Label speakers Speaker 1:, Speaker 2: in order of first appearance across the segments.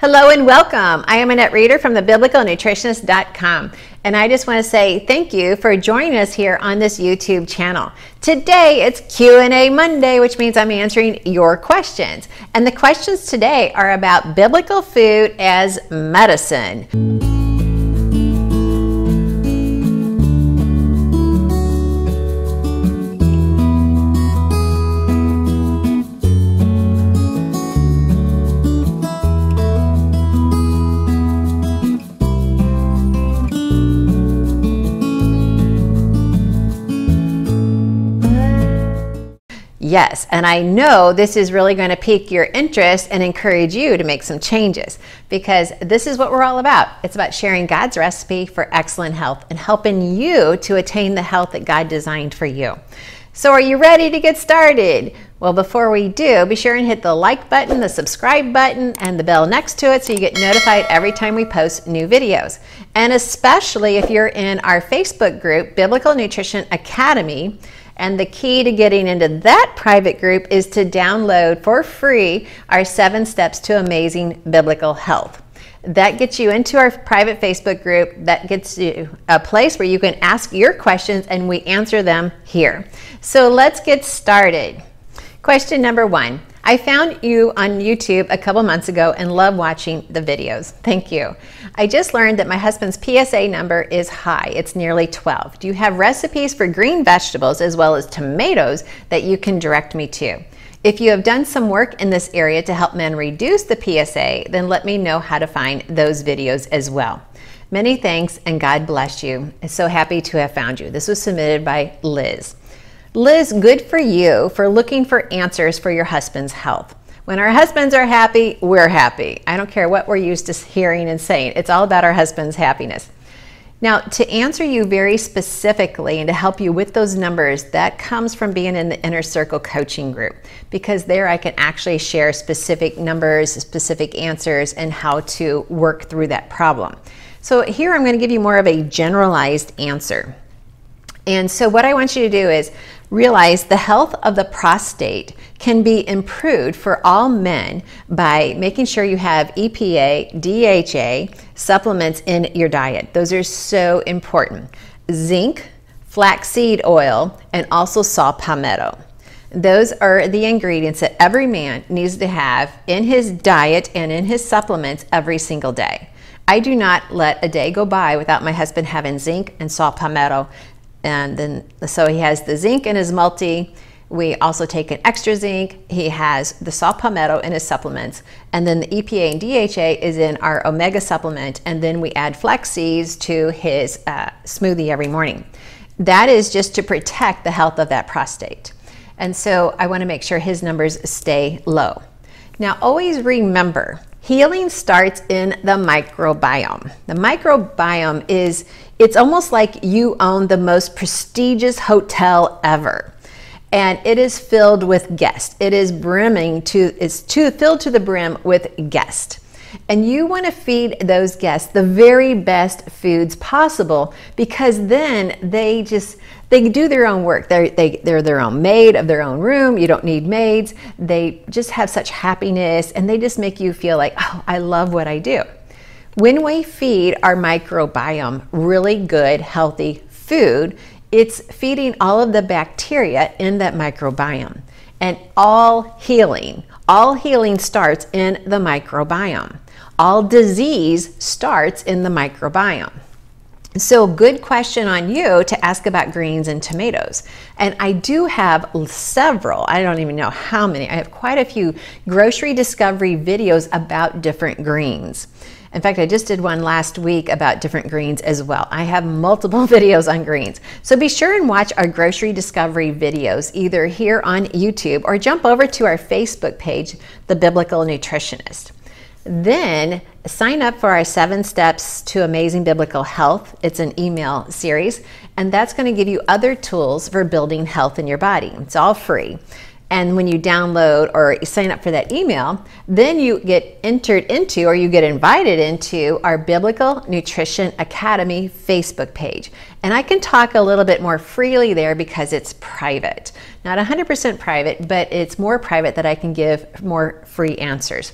Speaker 1: Hello and welcome. I am Annette Reeder from thebiblicalnutritionist.com, and I just want to say thank you for joining us here on this YouTube channel. Today it's Q&A Monday, which means I'm answering your questions. And the questions today are about biblical food as medicine. Yes, and I know this is really going to pique your interest and encourage you to make some changes, because this is what we're all about. It's about sharing God's recipe for excellent health and helping you to attain the health that God designed for you. So are you ready to get started? Well, before we do, be sure and hit the like button, the subscribe button, and the bell next to it so you get notified every time we post new videos. And especially if you're in our Facebook group, Biblical Nutrition Academy. And the key to getting into that private group is to download for free our 7 Steps to Amazing Biblical Health. That gets you into our private Facebook group. That gets you a place where you can ask your questions and we answer them here. So let's get started. Question number 1. I found you on YouTube a couple months ago and love watching the videos. Thank you. I just learned that my husband's PSA number is high. It's nearly 12. Do you have recipes for green vegetables as well as tomatoes that you can direct me to? If you have done some work in this area to help men reduce the PSA, then let me know how to find those videos as well. Many thanks and God bless you. I'm so happy to have found you. This was submitted by Liz. Liz, good for you for looking for answers for your husband's health. When our husbands are happy, we're happy. I don't care what we're used to hearing and saying. It's all about our husband's happiness. Now, to answer you very specifically and to help you with those numbers, that comes from being in the Inner Circle coaching group, because there I can actually share specific numbers, specific answers, and how to work through that problem. So here I'm going to give you more of a generalized answer. And so what I want you to do is realize the health of the prostate can be improved for all men by making sure you have EPA, DHA supplements in your diet. Those are so important. Zinc, flaxseed oil, and also saw palmetto. Those are the ingredients that every man needs to have in his diet and in his supplements every single day. I do not let a day go by without my husband having zinc and saw palmetto. And then, so he has the zinc in his multi. We also take an extra zinc. He has the saw palmetto in his supplements. And then the EPA and DHA is in our omega supplement. And then we add flax seeds to his smoothie every morning. That is just to protect the health of that prostate. And so I want to make sure his numbers stay low. Now, always remember, healing starts in the microbiome. The microbiome is, it's almost like you own the most prestigious hotel ever. And it is filled with guests. It is filled to the brim with guests. And you want to feed those guests the very best foods possible, because then they do their own work. They're their own maid of their own room. You don't need maids. They just have such happiness, and they just make you feel like, oh, I love what I do. When we feed our microbiome really good, healthy food, it's feeding all of the bacteria in that microbiome. And all healing starts in the microbiome. All disease starts in the microbiome. So good question on you to ask about greens and tomatoes. And I do have several, I don't even know how many, I have quite a few grocery discovery videos about different greens. In fact, I just did one last week about different greens as well. I have multiple videos on greens. So be sure and watch our grocery discovery videos either here on YouTube or jump over to our Facebook page, The Biblical Nutritionist. Then sign up for our 7 Steps to Amazing Biblical Health. It's an email series, and that's going to give you other tools for building health in your body. It's all free. And when you download or you sign up for that email, then you get entered into, or you get invited into, our Biblical Nutrition Academy Facebook page. And I can talk a little bit more freely there because it's private. Not 100% private, but it's more private that I can give more free answers.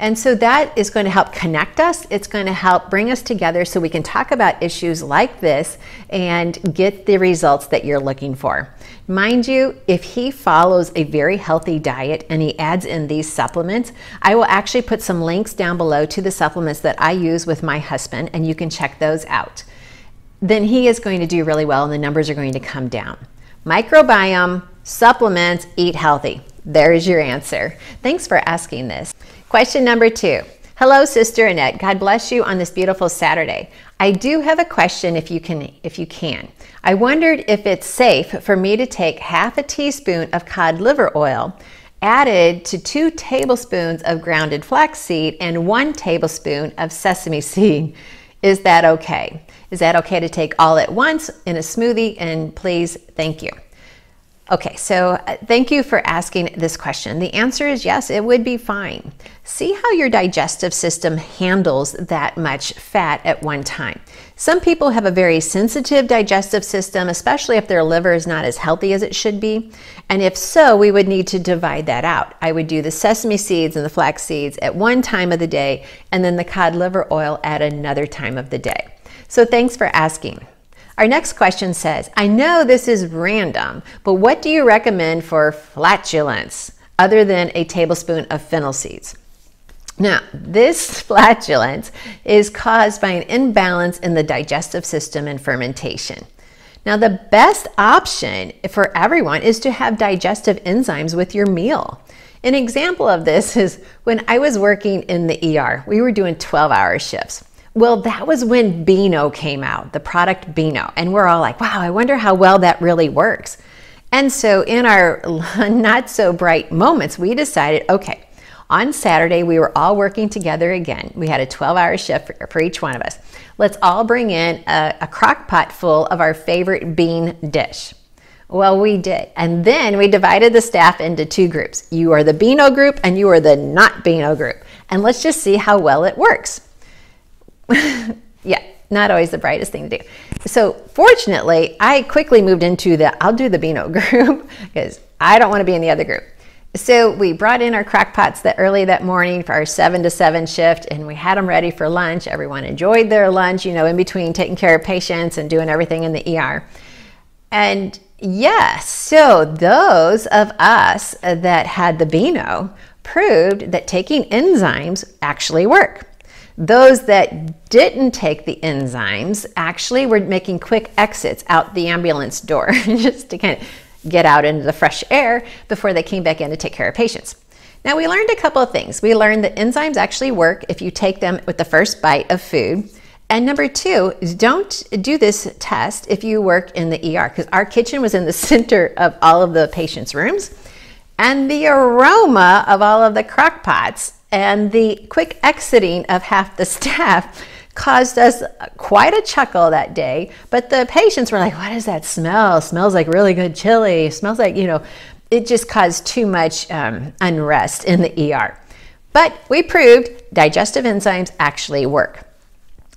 Speaker 1: And so that is going to help connect us. It's going to help bring us together so we can talk about issues like this and get the results that you're looking for. Mind you, if he follows a very healthy diet and he adds in these supplements, I will actually put some links down below to the supplements that I use with my husband, and you can check those out. Then he is going to do really well and the numbers are going to come down. Microbiome, supplements, eat healthy. There's your answer. Thanks for asking this. Question number 2. Hello, Sister Annette. God bless you on this beautiful Saturday. I do have a question if you can. I wondered if it's safe for me to take half a teaspoon of cod liver oil added to 2 tablespoons of grounded flaxseed and 1 tablespoon of sesame seed. Is that okay? Is that okay to take all at once in a smoothie? And please, thank you. Okay, so thank you for asking this question. The answer is yes, it would be fine. See how your digestive system handles that much fat at one time. Some people have a very sensitive digestive system, especially if their liver is not as healthy as it should be. And if so, we would need to divide that out. I would do the sesame seeds and the flax seeds at one time of the day, and then the cod liver oil at another time of the day. So thanks for asking. Our next question says, I know this is random, but what do you recommend for flatulence other than a tablespoon of fennel seeds? Now, this flatulence is caused by an imbalance in the digestive system and fermentation. Now, the best option for everyone is to have digestive enzymes with your meal. An example of this is when I was working in the ER, we were doing 12-hour shifts. Well, that was when Beano came out, the product Beano. And we're all like, wow, I wonder how well that really works. And so in our not so bright moments, we decided, okay, on Saturday, we were all working together again. We had a 12-hour shift for each one of us. Let's all bring in a crock pot full of our favorite bean dish. Well, we did. And then we divided the staff into 2 groups. You are the Beano group and you are the not Beano group. And let's just see how well it works. Yeah, not always the brightest thing to do. So fortunately, I quickly moved into I'll do the Beano group because I don't want to be in the other group. So we brought in our crock pots early that morning for our 7 to 7 shift, and we had them ready for lunch. Everyone enjoyed their lunch, you know, in between taking care of patients and doing everything in the ER. And yes, so those of us that had the Beano proved that taking enzymes actually work. Those that didn't take the enzymes actually were making quick exits out the ambulance door just to kind of get out into the fresh air before they came back in to take care of patients. Now, we learned a couple of things. We learned that enzymes actually work if you take them with the first bite of food. And number 2 is don't do this test if you work in the ER, because our kitchen was in the center of all of the patients' rooms. And the aroma of all of the crock pots and the quick exiting of half the staff caused us quite a chuckle that day. But the patients were like, what is that smell? It smells like really good chili. It smells like, you know, it just caused too much unrest in the ER. But we proved digestive enzymes actually work.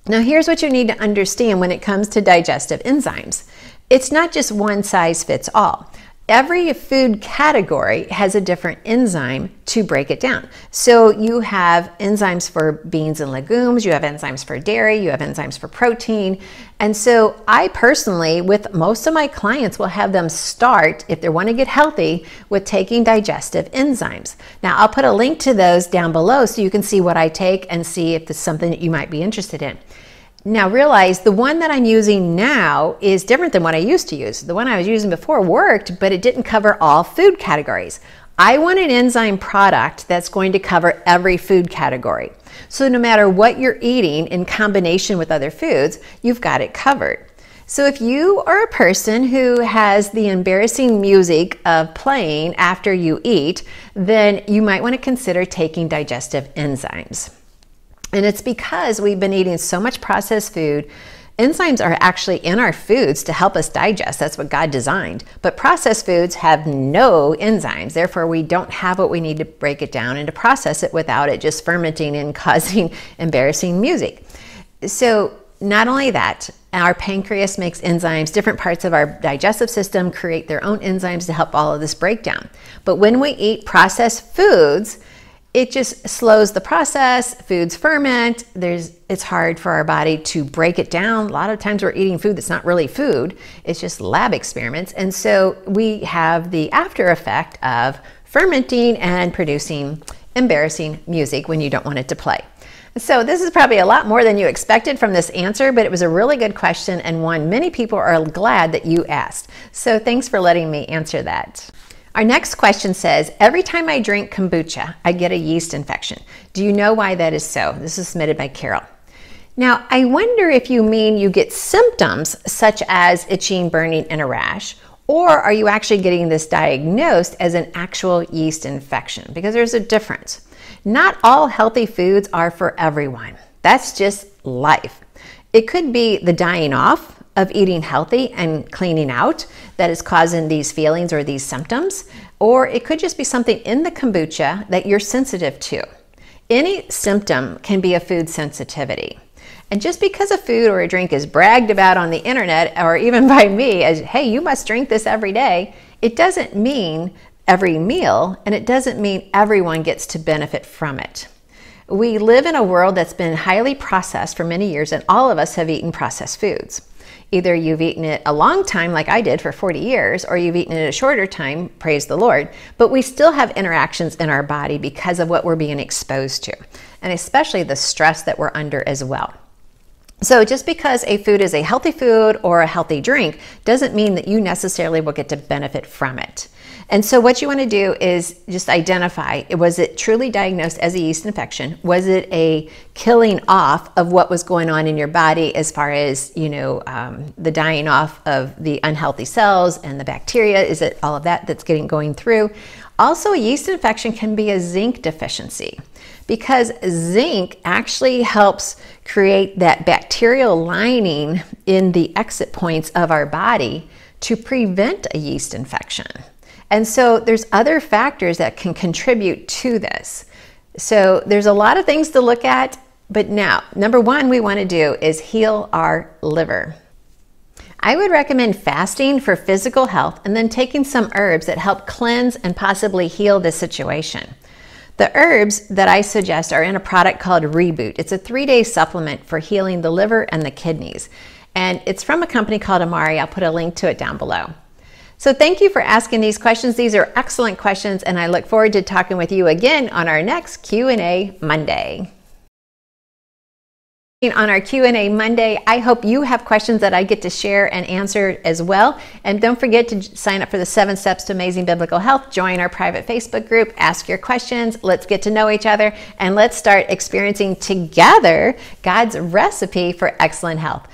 Speaker 1: Now, here's what you need to understand when it comes to digestive enzymes. It's not just one size fits all. Every food category has a different enzyme to break it down. So you have enzymes for beans and legumes, you have enzymes for dairy, you have enzymes for protein. And so I personally, with most of my clients, will have them start, if they want to get healthy, with taking digestive enzymes. Now, I'll put a link to those down below so you can see what I take and see if it's something that you might be interested in. Now realize the one that I'm using now is different than what I used to use. The one I was using before worked, but it didn't cover all food categories. I want an enzyme product that's going to cover every food category. So no matter what you're eating in combination with other foods, you've got it covered. So if you are a person who has the embarrassing music of playing after you eat, then you might want to consider taking digestive enzymes. And it's because we've been eating so much processed food. Enzymes are actually in our foods to help us digest. That's what God designed. But processed foods have no enzymes. Therefore, we don't have what we need to break it down and to process it without it just fermenting and causing embarrassing music. So not only that, our pancreas makes enzymes. Different parts of our digestive system create their own enzymes to help all of this breakdown. But when we eat processed foods, it just slows the process. Foods ferment. It's hard for our body to break it down. A lot of times we're eating food that's not really food. It's just lab experiments. And so we have the after effect of fermenting and producing embarrassing music when you don't want it to play. So this is probably a lot more than you expected from this answer, but it was a really good question and one many people are glad that you asked. So thanks for letting me answer that. Our next question says, every time I drink kombucha, I get a yeast infection. Do you know why that is so? This is submitted by Carol. Now, I wonder if you mean you get symptoms such as itching, burning, and a rash, or are you actually getting this diagnosed as an actual yeast infection? Because there's a difference. Not all healthy foods are for everyone. That's just life. It could be the dying off of eating healthy and cleaning out that is causing these feelings or these symptoms, or it could just be something in the kombucha that you're sensitive to. Any symptom can be a food sensitivity. And just because a food or a drink is bragged about on the internet or even by me as, hey, you must drink this every day, it doesn't mean every meal, and it doesn't mean everyone gets to benefit from it. We live in a world that's been highly processed for many years, and all of us have eaten processed foods. Either you've eaten it a long time like I did for 40 years, or you've eaten it a shorter time, praise the Lord, but we still have interactions in our body because of what we're being exposed to, and especially the stress that we're under as well. So just because a food is a healthy food or a healthy drink doesn't mean that you necessarily will get to benefit from it. And so what you want to do is just identify, was it truly diagnosed as a yeast infection? Was it a killing off of what was going on in your body as far as, the dying off of the unhealthy cells and the bacteria? Is it all of that that's going through? Also, a yeast infection can be a zinc deficiency, because zinc actually helps create that bacterial lining in the exit points of our body to prevent a yeast infection. And so there's other factors that can contribute to this. So there's a lot of things to look at, but now, number one we want to do is heal our liver. I would recommend fasting for physical health and then taking some herbs that help cleanse and possibly heal the situation. The herbs that I suggest are in a product called Reboot. It's a 3-day supplement for healing the liver and the kidneys. And it's from a company called Amari. I'll put a link to it down below. So thank you for asking these questions. These are excellent questions, and I look forward to talking with you again on our next Q&A Monday. On our Q&A Monday, I hope you have questions that I get to share and answer as well. And don't forget to sign up for the 7 Steps to Amazing Biblical Health. Join our private Facebook group. Ask your questions. Let's get to know each other, and let's start experiencing together God's recipe for excellent health.